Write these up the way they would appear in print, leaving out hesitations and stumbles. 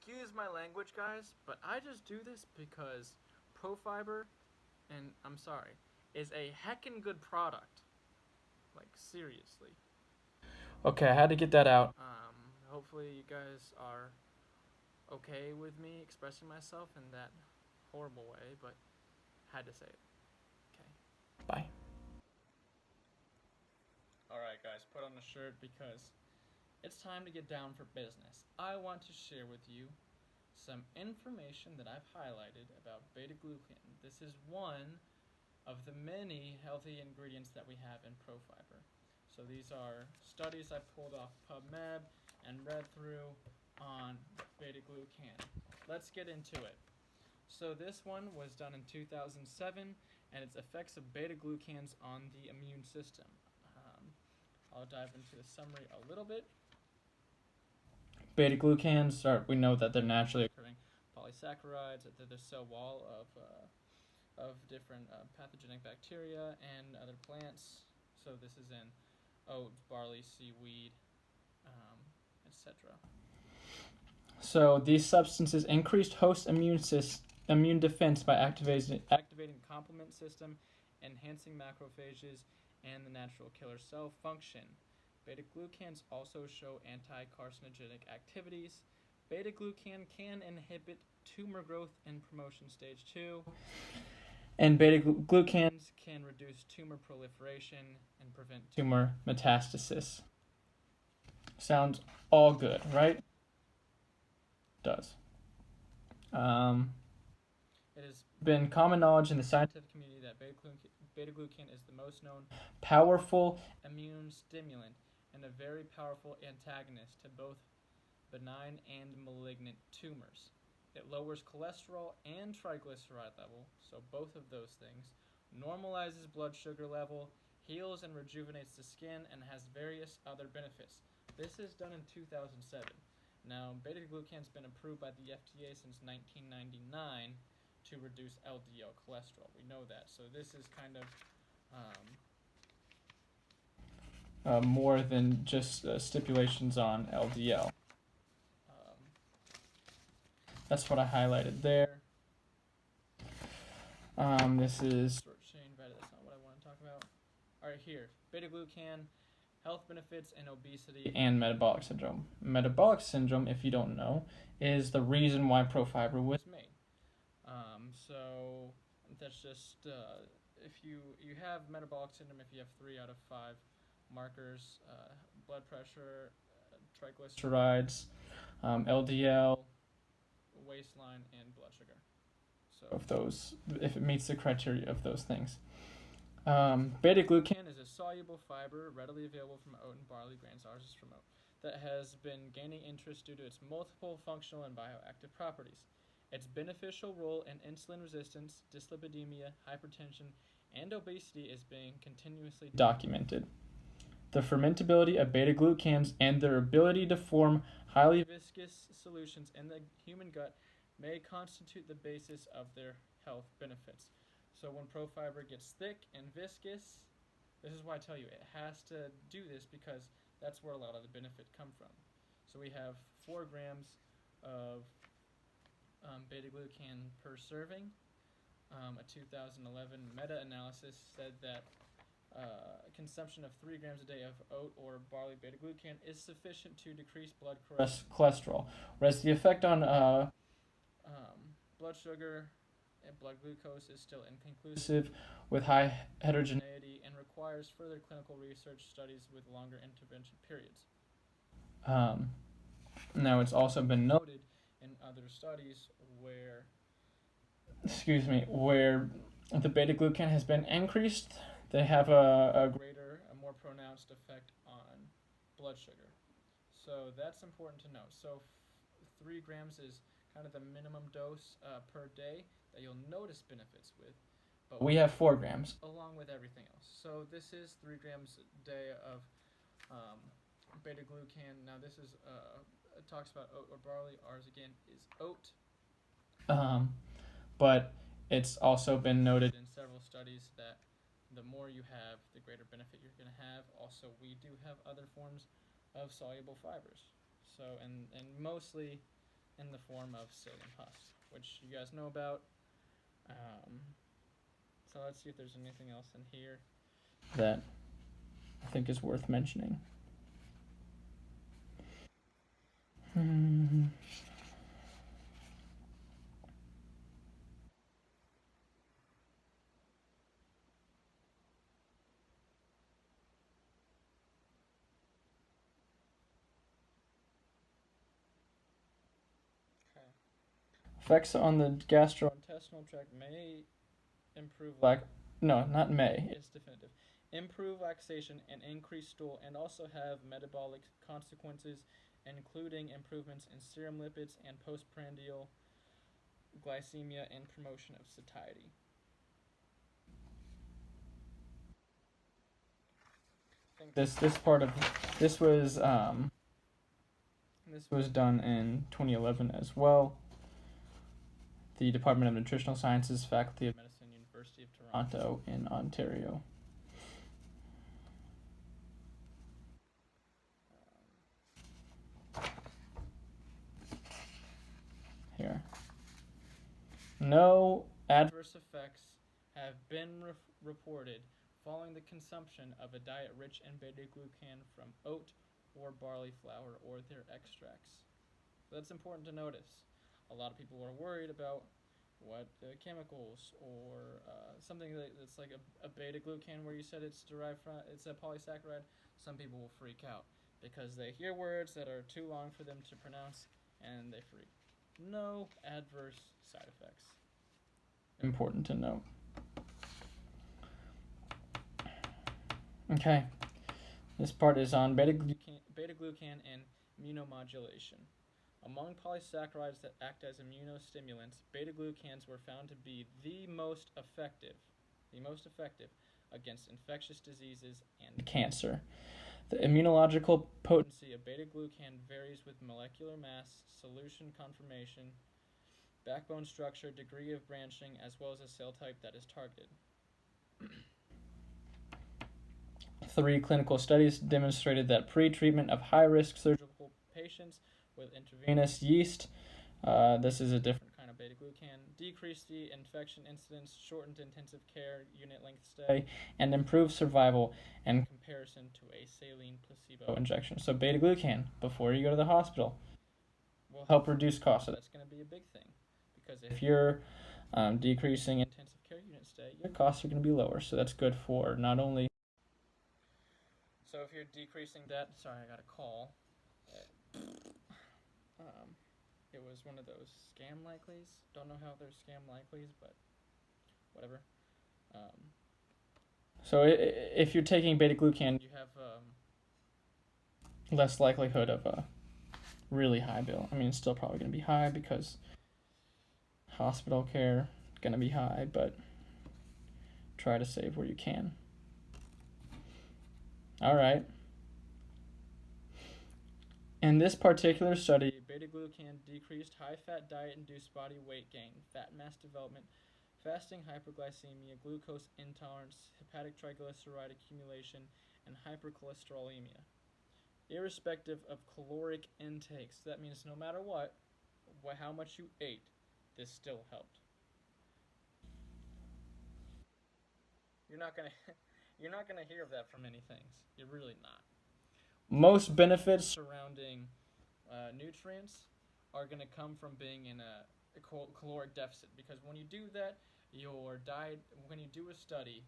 excuse my language, guys, but I just do this because ProFiber, and I'm sorry, is a heckin' good product. Like, seriously. Okay, I had to get that out. Hopefully you guys are okay with me expressing myself in that horrible way, but had to say it. Okay. Bye. Alright, guys, put on a shirt because it's time to get down for business. I want to share with you some information that I've highlighted about beta glucan. This is one of the many healthy ingredients that we have in ProFiber. So these are studies I pulled off PubMed and read through on beta glucan. Let's get into it. So this one was done in 2007, and its effects of beta glucans on the immune system. I'll dive into the summary a little bit. Beta glucans we know that they're naturally occurring polysaccharides at the cell wall of different pathogenic bacteria and other plants. So this is in oats, barley, seaweed, etc. So these substances increased host immune defense by activating complement system, enhancing macrophages, and the natural killer cell function. Beta glucans also show anti-carcinogenic activities. Beta glucan can inhibit tumor growth in promotion stage 2. And beta glucans can reduce tumor proliferation and prevent tumor metastasis. Sounds all good, right? Does. It has been common knowledge in the scientific community that beta glucan is the most known powerful immune stimulant and a very powerful antagonist to both benign and malignant tumors. It lowers cholesterol and triglyceride level, so both of those things, normalizes blood sugar level, heals and rejuvenates the skin, and has various other benefits. This is done in 2007. Now, beta glucan's been approved by the FDA since 1999 to reduce LDL cholesterol. We know that. So this is kind of more than just stipulations on LDL. That's what I highlighted there. This is short chain fatty. That's not what I want to talk about. All right, here, beta glucan, health benefits in obesity and metabolic syndrome. Metabolic syndrome, if you don't know, is the reason why ProFiber was made. So that's just if you have metabolic syndrome, if you have 3 out of 5 markers, blood pressure, triglycerides, LDL, waistline, and blood sugar. So if it meets the criteria of those things. Beta glucan is a soluble fiber readily available from oat and barley grains, ours is from oat, that has been gaining interest due to its multiple functional and bioactive properties. Its beneficial role in insulin resistance, dyslipidemia, hypertension, and obesity is being continuously documented. The fermentability of beta glucans and their ability to form highly viscous solutions in the human gut may constitute the basis of their health benefits. So when ProFiber gets thick and viscous, this is why I tell you it has to do this because that's where a lot of the benefit come from. So we have 4 grams of beta glucan per serving. A 2011 meta-analysis said that consumption of 3 grams a day of oat or barley beta glucan is sufficient to decrease blood cholesterol, whereas the effect on blood sugar and blood glucose is still inconclusive with high heterogeneity and requires further clinical research studies with longer intervention periods. Now, it's also been noted in other studies where the beta glucan has been increased, they have a more pronounced effect on blood sugar. So that's important to know. So 3 grams is kind of the minimum dose per day that you'll notice benefits with. But we have 4 grams along with everything else. So this is 3 grams a day of beta glucan. Now this is it talks about oat or barley. Ours again is oat. But it's also been noted in several studies that the more you have, the greater benefit you're going to have. Also, we do have other forms of soluble fibers. So, and mostly in the form of psyllium pus, which you guys know about. So let's see if there's anything else in here that I think is worth mentioning. Okay. Effects on the gastrointestinal tract may improve it's definitive. Improve laxation and increase stool, and also have metabolic consequences, including improvements in serum lipids and postprandial glycemia and promotion of satiety. I think this was done in 2011 as well. The Department of Nutritional Sciences, Faculty of Medicine, University of Toronto in Ontario. Here. No adverse effects have been reported following the consumption of a diet rich in beta glucan from oat or barley flour or their extracts. So that's important to notice. A lot of people are worried about what chemicals or something that's like a beta glucan where you said it's derived from, it's a polysaccharide. Some people will freak out because they hear words that are too long for them to pronounce and they freak. No adverse side effects. Important to note. Okay, this part is on beta glucan and immunomodulation. Among polysaccharides that act as immunostimulants, beta glucans were found to be the most effective against infectious diseases and cancer. The immunological potency of beta glucan varies with molecular mass, solution conformation, backbone structure, degree of branching, as well as a cell type that is targeted. 3 clinical studies demonstrated that pre-treatment of high-risk surgical patients with intravenous yeast, this is a different kind of beta glucan, decreased the infection incidence, shortened intensive care unit length stay, and improved survival in comparison to a saline placebo injection. So beta glucan, before you go to the hospital, will help reduce costs. So that's going to be a big thing, because if you're decreasing intensive care unit stay, your costs are going to be lower. So that's good for not only... So if you're decreasing that... Sorry, I got a call. It was one of those scam likelies. Don't know how they're scam likelies, but whatever. So if you're taking beta glucan, you have less likelihood of a really high bill. I mean, it's still probably going to be high because hospital care is going to be high, but try to save where you can. All right. In this particular study, beta glucan decreased high-fat diet-induced body weight gain, fat mass development, fasting hyperglycemia, glucose intolerance, hepatic triglyceride accumulation, and hypercholesterolemia, irrespective of caloric intakes. That means no matter what, how much you ate, this still helped. You're not gonna hear of that from many things. You're really not. Most benefits surrounding nutrients are going to come from being in a caloric deficit, because when you do that, your diet, when you do a study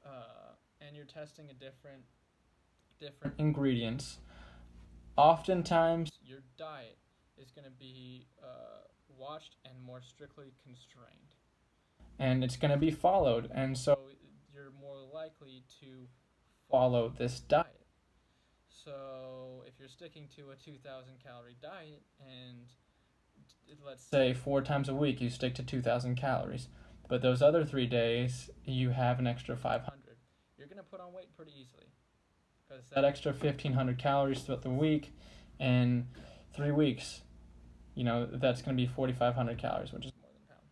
and you're testing a different ingredients, oftentimes your diet is going to be watched and more strictly constrained, and it's going to be followed, and so you're more likely to follow this diet. So if you're sticking to a 2,000 calorie diet, and let's say 4 times a week you stick to 2,000 calories, but those other 3 days you have an extra 500, you're going to put on weight pretty easily, because that extra 1,500 calories throughout the week in 3 weeks, that's going to be 4,500 calories, which is more than a pound.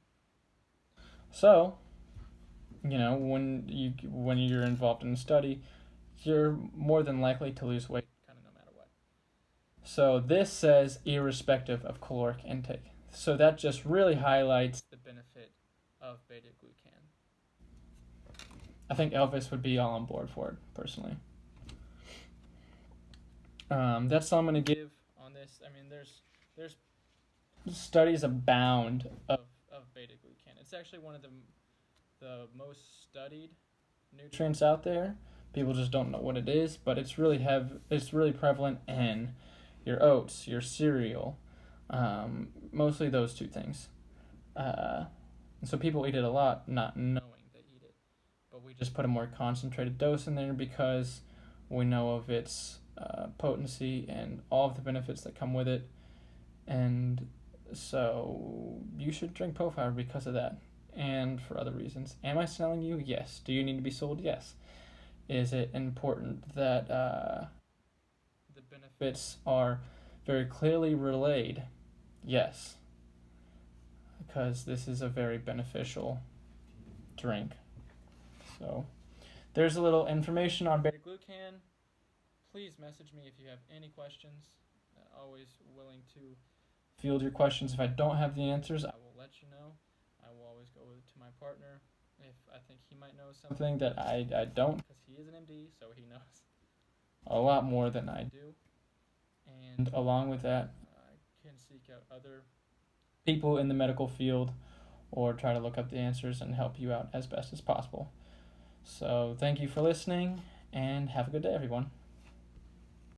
So, when you're involved in a study, you're more than likely to lose weight kind of no matter what. So this says irrespective of caloric intake. So that just really highlights the benefit of beta glucan. I think Elvis would be all on board for it, personally. That's all I'm going to give on this. I mean, there's studies abound of beta glucan. It's actually one of the most studied nutrients out there. People just don't know what it is, but it's really prevalent in your oats, your cereal, mostly those two things. So people eat it a lot, not knowing they eat it. But we just put a more concentrated dose in there because we know of its potency and all of the benefits that come with it. And so you should drink Profiber because of that and for other reasons. Am I selling you? Yes. Do you need to be sold? Yes. Is it important that the benefits are very clearly relayed? Yes. Because this is a very beneficial drink. So there's a little information on beta glucan. Please message me if you have any questions. Always willing to field your questions. If I don't have the answers, I will let you know. I will always go to my partner if I think he might know something that I don't, because he is an MD, so he knows a lot more than I do. And along with that, I can seek out other people in the medical field or try to look up the answers and help you out as best as possible. So thank you for listening, and have a good day, everyone.